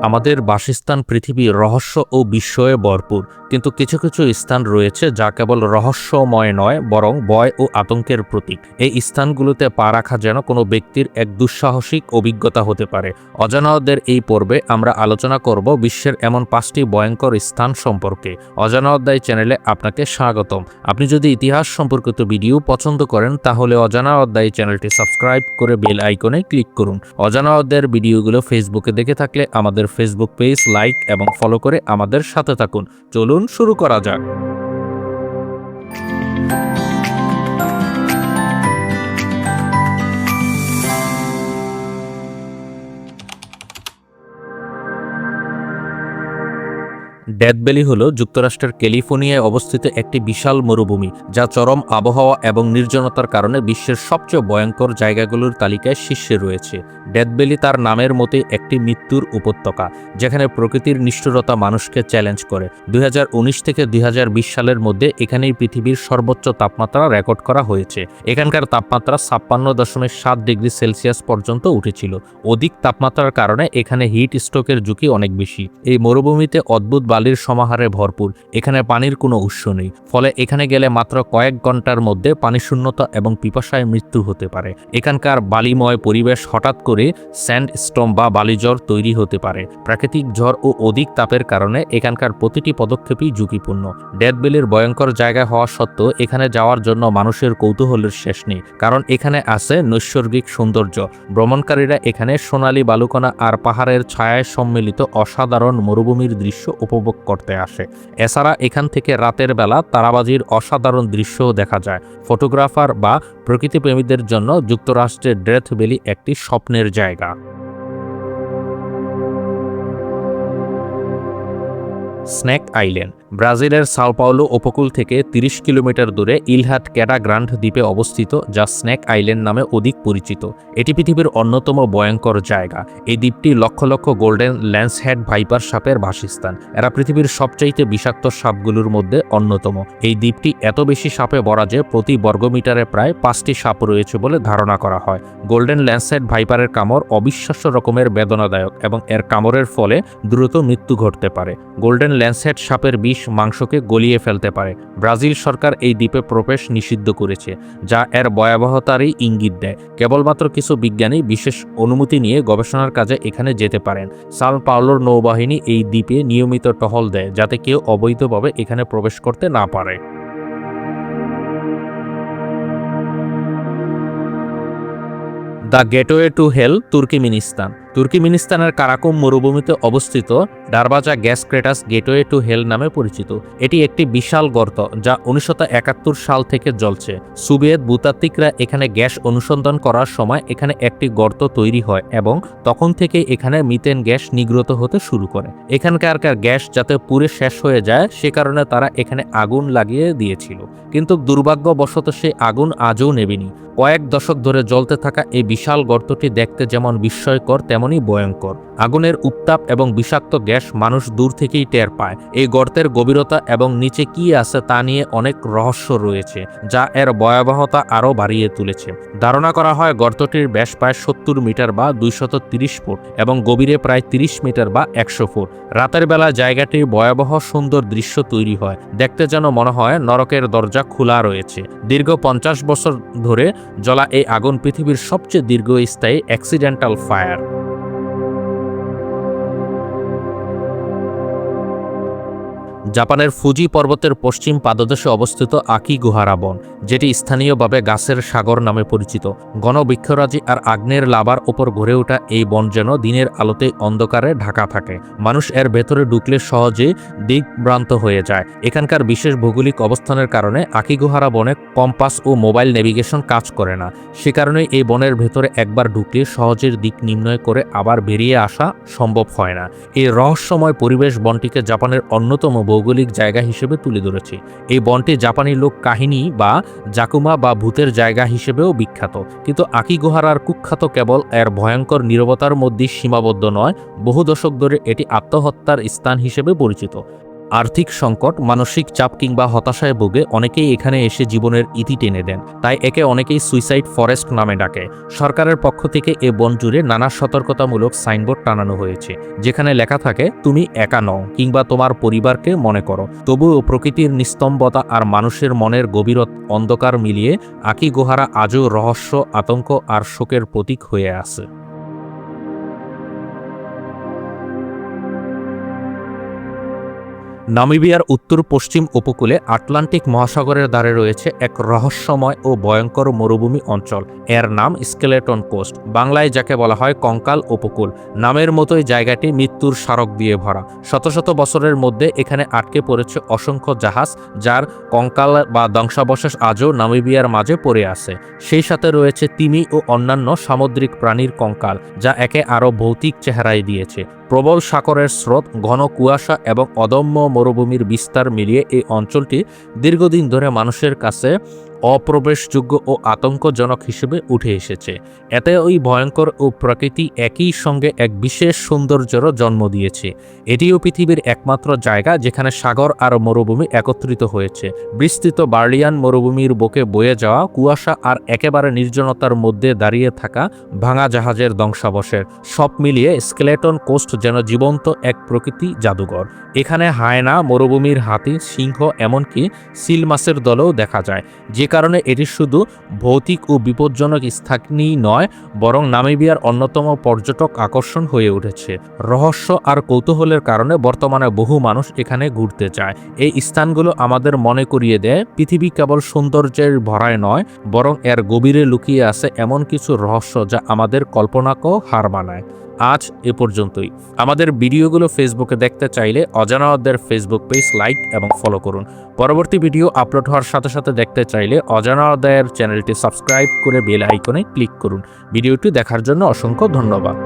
আমাদের বাসস্থান পৃথিবী রহস্য ও বিস্ময়ে ভরপুর, কিন্তু কিছু কিছু স্থান রয়েছে যা কেবল রহস্যময় নয় বরং ভয় ও আতঙ্কের প্রতীক। এই স্থানগুলোতে পা রাখা যেন কোনো ব্যক্তির এক দুঃসাহসিক অভিজ্ঞতা হতে পারে। অজানাদের এই পর্বে আমরা আলোচনা করব বিশ্বের এমন 5টি ভয়ঙ্কর স্থান সম্পর্কে। অজানা অধ্যায় চ্যানেলে আপনাকে স্বাগতম। আপনি যদি ইতিহাস সম্পর্কিত ভিডিও পছন্দ করেন তাহলে অজানা অধ্যায় চ্যানেলটি সাবস্ক্রাইব করে বেল আইকনে ক্লিক করুন। অজানা অধ্যায়ের ভিডিওগুলো ফেসবুকে দেখে থাকলে আমাদের ফেসবুক পেজ লাইক এবং ফলো করে আমাদের সাথে থাকুন। চলুন শুরু করা যাক। ডেথ ভ্যালি হল যুক্তরাষ্ট্রের ক্যালিফোর্নিয়ায় অবস্থিত একটি বিশাল মরুভূমি, যা চরম আবহাওয়া এবং নির্জনতার কারণে বিশ্বের সবচেয়ে ভয়ঙ্কর জায়গাগুলোর তালিকায় শীর্ষে রয়েছে। ডেথ ভ্যালি তার নামের মতোই একটি মৃত্যুর উপত্যকা, যেখানে প্রকৃতির নিষ্ঠুরতা মানুষকে চ্যালেঞ্জ করে। 2019 থেকে 2020 সালের মধ্যে এখানেই পৃথিবীর সর্বোচ্চ তাপমাত্রা রেকর্ড করা হয়েছে। এখানকার তাপমাত্রা 56.7 ডিগ্রি সেলসিয়াস পর্যন্ত উঠেছিল। অধিক তাপমাত্রার কারণে এখানে হিট স্ট্রোকের ঝুঁকি অনেক বেশি। এই মরুভূমিতে অদ্ভুত বালির সমাহারে ভরপুর। এখানে পানির কোনো উৎস নেই, ফলে এখানে গেলে মাত্র কয়েক ঘন্টার মধ্যে পানি শূন্যতা এবং পিপাসায় মৃত্যু হতে পারে। এখানকার বালিময় পরিবেশ হঠাৎ করে স্যান্ড স্টর্ম বা বালিঝড় তৈরি হতে পারে। প্রাকৃতিক ঝড় ও অধিক তাপের কারণে এখানকার প্রতিটি পদক্ষেপই ঝুঁকিপূর্ণ। ডেথ ভ্যালির ভয়ঙ্কর জায়গা হওয়া সত্ত্বেও এখানে যাওয়ার জন্য মানুষের কৌতূহলের শেষ নেই, কারণ এখানে আছে নৈসর্গিক সৌন্দর্য। ভ্রমণকারীরা এখানে সোনালী বালুকণা আর পাহাড়ের ছায়ায় সম্মিলিত অসাধারণ মরুভূমির দৃশ্য উপভোগ করতে আসে। এছাড়া এখান থেকে রাতের বেলা তারাবাজির অসাধারণ দৃশ্যও দেখা যায়। ফটোগ্রাফার বা প্রকৃতিপ্রেমীদের জন্য যুক্তরাষ্ট্রের ডেথ ভ্যালি একটি স্বপ্নের জায়গা। স্নেক আইল্যান্ড ব্রাজিলের সাও পাওলো উপকূল থেকে 30 কিলোমিটার দূরে ইলহাট ক্যাটা গ্রান্ড দ্বীপে অবস্থিত, যা স্নেক আইল্যান্ড নামে অধিক পরিচিত। এটি পৃথিবীর অন্যতম ভয়ঙ্কর জায়গা। এই দ্বীপটি lakh lakh golden lancehead viper সাপের বাসস্থান। এরা পৃথিবীর সবচাইতে বিষাক্ত সাপগুলোর মধ্যে অন্যতম। এই দ্বীপটি এত বেশি সাপে ভরা যে প্রতি বর্গমিটারে প্রায় 5টি সাপ রয়েছে বলে ধারণা করা হয়। গোল্ডেন ল্যান্সহেড ভাইপারের কামড় অবিশ্বাস্য রকমের বেদনাদায়ক এবং এর কামড়ের ফলে দ্রুত মৃত্যু ঘটতে পারে। গোল্ডেন ল্যান্সহেড সাপের বিষ মাংসকে গলিয়ে ফেলতে পারে। ব্রাজিল সরকার এই দ্বীপে প্রবেশ নিষিদ্ধ করেছে, যা এর ভয়াবহতারই ইঙ্গিত দেয়। কেবলমাত্র কিছু বিজ্ঞানী বিশেষ অনুমতি নিয়ে গবেষণার কাজে এখানে যেতে পারেন। সাও পাওলোর নৌবাহিনী এই দ্বীপে নিয়মিত টহল দেয়, যাতে কেউ অবৈধভাবে এখানে প্রবেশ করতে না পারে। The gateway to hell Turkmenistan. তুর্কিমিনিস্তানের কারাকুম মরুভূমিতে অবস্থিত Darvaza gas craters gateway to hell নামে পরিচিত। এটি একটি বিশাল গর্ত, যা 1971 সাল থেকে জ্বলছে। সোভিয়েত ভূতাত্ত্বিকরা এখানে গ্যাস অনুসন্ধান করার সময় এখানে একটি গর্ত তৈরি হয় এবং তখন থেকে এখানে মিথেন গ্যাস নির্গত হতে শুরু করে। এখানকার গ্যাস যাতে পুড়ে শেষ হয়ে যায় সে কারণে তারা এখানে আগুন লাগিয়ে দিয়েছিল, কিন্তু দুর্ভাগ্যবশত সেই আগুন আজও নেবেনি। কয়েক দশক ধরে জ্বলতে থাকা এই বিশাল গর্তটি দেখতে যেমন বিস্ময়কর তেমনই ভয়ঙ্কর। আগুনের উত্তাপ এবং বিষাক্ত গ্যাস মানুষ দূর থেকেই টের পায়। এই গর্তের গভীরতা এবং নিচে কি আছে তা নিয়ে অনেক রহস্য রয়েছে, যা এর ভয়াবহতা আরও বাড়িয়ে তুলেছে। ধারণা করা হয় গর্তটির ব্যাস প্রায় 70 মিটার বা 230 ফুট এবং গভীরে প্রায় 30 মিটার বা 100 ফুট। রাতের বেলা জায়গাটির ভয়াবহ সুন্দর দৃশ্য তৈরি হয়, দেখতে যেন মনে হয় নরকের দরজা খোলা রয়েছে। দীর্ঘ 50 বছর ধরে জ্বলা এই আগুন পৃথিবীর সবচেয়ে দীর্ঘস্থায়ী অ্যাক্সিডেন্টাল ফায়ার। জাপানের ফুজি পর্বতের পশ্চিম পাদদেশে অবস্থিত আকিগুহারা বন, যেটি স্থানীয়ভাবে গাছের সাগর নামে পরিচিত। ঘন বৃক্ষরাজি আর আগ্নেয়ের লাভার ওপর গড়ে ওঠা এই বন যেন দিনের আলোতে অন্ধকারে ঢাকা থাকে। মানুষ এর ভেতরে ঢুকলে সহজে দিকভ্রান্ত হয়ে যায়। এখানকার বিশেষ ভৌগোলিক অবস্থানের কারণে আকিগুহারা বনে কম্পাস ও মোবাইল নেভিগেশন কাজ করে না। সে কারণে এই বনের ভেতরে একবার ঢুকলে সহজের দিক নির্ণয় করে আবার বেরিয়ে আসা সম্ভব হয় না। এই রহস্যময় পরিবেশ বনটিকে জাপানের অন্যতম ভৌগোলিক জায়গা হিসেবে তুলে ধরেছে। এই বনটি জাপানি লোক কাহিনী বা জাকুমা বা ভূতের জায়গা হিসেবেও বিখ্যাত, কিন্তু আকিগুহারার কুখ্যাত কেবল এর ভয়ঙ্কর নীরবতার মধ্যেই সীমাবদ্ধ নয়, বহু দশক ধরে এটি আত্মহত্যার স্থান হিসেবে পরিচিত। আর্থিক সংকট, মানসিক চাপ কিংবা হতাশায় ভোগে অনেকেই এখানে এসে জীবনের ইতি টেনে দেন। তাই একে অনেকেই সুইসাইড ফরেস্ট নামে ডাকে। সরকারের পক্ষ থেকে এ বন জুড়ে নানা সতর্কতামূলক সাইনবোর্ড টানানো হয়েছে, যেখানে লেখা থাকে তুমি একা নও কিংবা তোমার পরিবারকে মনে করো। তবুও প্রকৃতির নিস্তম্ভতা আর মানুষের মনের গভীর অন্ধকার মিলিয়ে আকি গুহারা আজও রহস্য, আতঙ্ক আর শোকের প্রতীক হয়ে আছে। নামিবিয়ার উত্তর পশ্চিম উপকূলে আটলান্টিক মহাসাগরের ধারে রয়েছে এক রহস্যময় ও ভয়ঙ্কর মরুভূমি অঞ্চল। এর নাম স্কেলেটন কোস্ট, বাংলায় যাকে বলা হয় কঙ্কাল উপকূল। নামের মতোই জায়গাটি মৃত্যুর স্মারক দিয়ে ভরা। শত শত বছরের মধ্যে এখানে আটকে পড়েছে অসংখ্য জাহাজ, যার কঙ্কাল বা ধ্বংসাবশেষ আজও নামিবিয়ার মাঝে পড়ে আছে। সেই সাথে রয়েছে তিমি ও অন্যান্য সামুদ্রিক প্রাণীর কঙ্কাল, যা একে আরও ভৌতিক চেহারায় দিয়েছে। প্রবল সাগরের স্রোত, ঘন কুয়াশা এবং অদম্য মরুভূমির বিস্তার মিলিয়ে এই অঞ্চলটি দীর্ঘদিন ধরে মানুষের কাছে অপ্রবেশযোগ্য ও আতঙ্কজনক হিসেবে উঠে এসেছে। এতে ওই ভয়ঙ্কর ও প্রকৃতি একই সঙ্গে এক বিশেষ সৌন্দর্যেরও জন্ম দিয়েছে। এটিও পৃথিবীর একমাত্র জায়গা যেখানে সাগর আর মরুভূমি একত্রিত হয়েছে। বিস্তৃত বার্লিয়ান মরুভূমির বুকে বয়ে যাওয়া কুয়াশা আর একেবারে নির্জনতার মধ্যে দাঁড়িয়ে থাকা ভাঙা জাহাজের ধ্বংসাবশেষ, সব মিলিয়ে স্কেলেটন কোস্ট যেন জীবন্ত এক প্রকৃতি জাদুঘর। এখানে হায়না, মরুভূমির হাতি, সিংহ, এমনকি সিল মাছের দলও দেখা যায়, যে কারণে এটি শুধু ভৌতিক ও বিপজ্জনক স্থানই নয়, বরং নামিবিয়ার অন্যতম পর্যটক আকর্ষণ হয়ে উঠেছে। রহস্য আর কৌতূহলের কারণে বর্তমানে বহু মানুষ এখানে ঘুরতে যায়। এই স্থানগুলো আমাদের মনে করিয়ে দেয় পৃথিবী কেবল সৌন্দর্যের ভরায় নয়, বরং এর গভীরে লুকিয়ে আছে এমন কিছু রহস্য যা আমাদের কল্পনাকেও হার মানায়। আজ এ পর্যন্তই। আমাদের ভিডিওগুলো ফেসবুকে দেখতে চাইলে অজানা অধ্যায়ের ফেসবুক পেজ লাইক এবং ফলো করুন। পরবর্তী ভিডিও আপলোড হওয়ার সাথে সাথে দেখতে চাইলে অজানা অধ্যায়ের চ্যানেলটি সাবস্ক্রাইব করে বেল আইকনে ক্লিক করুন। ভিডিওটি দেখার জন্য অসংখ্য ধন্যবাদ।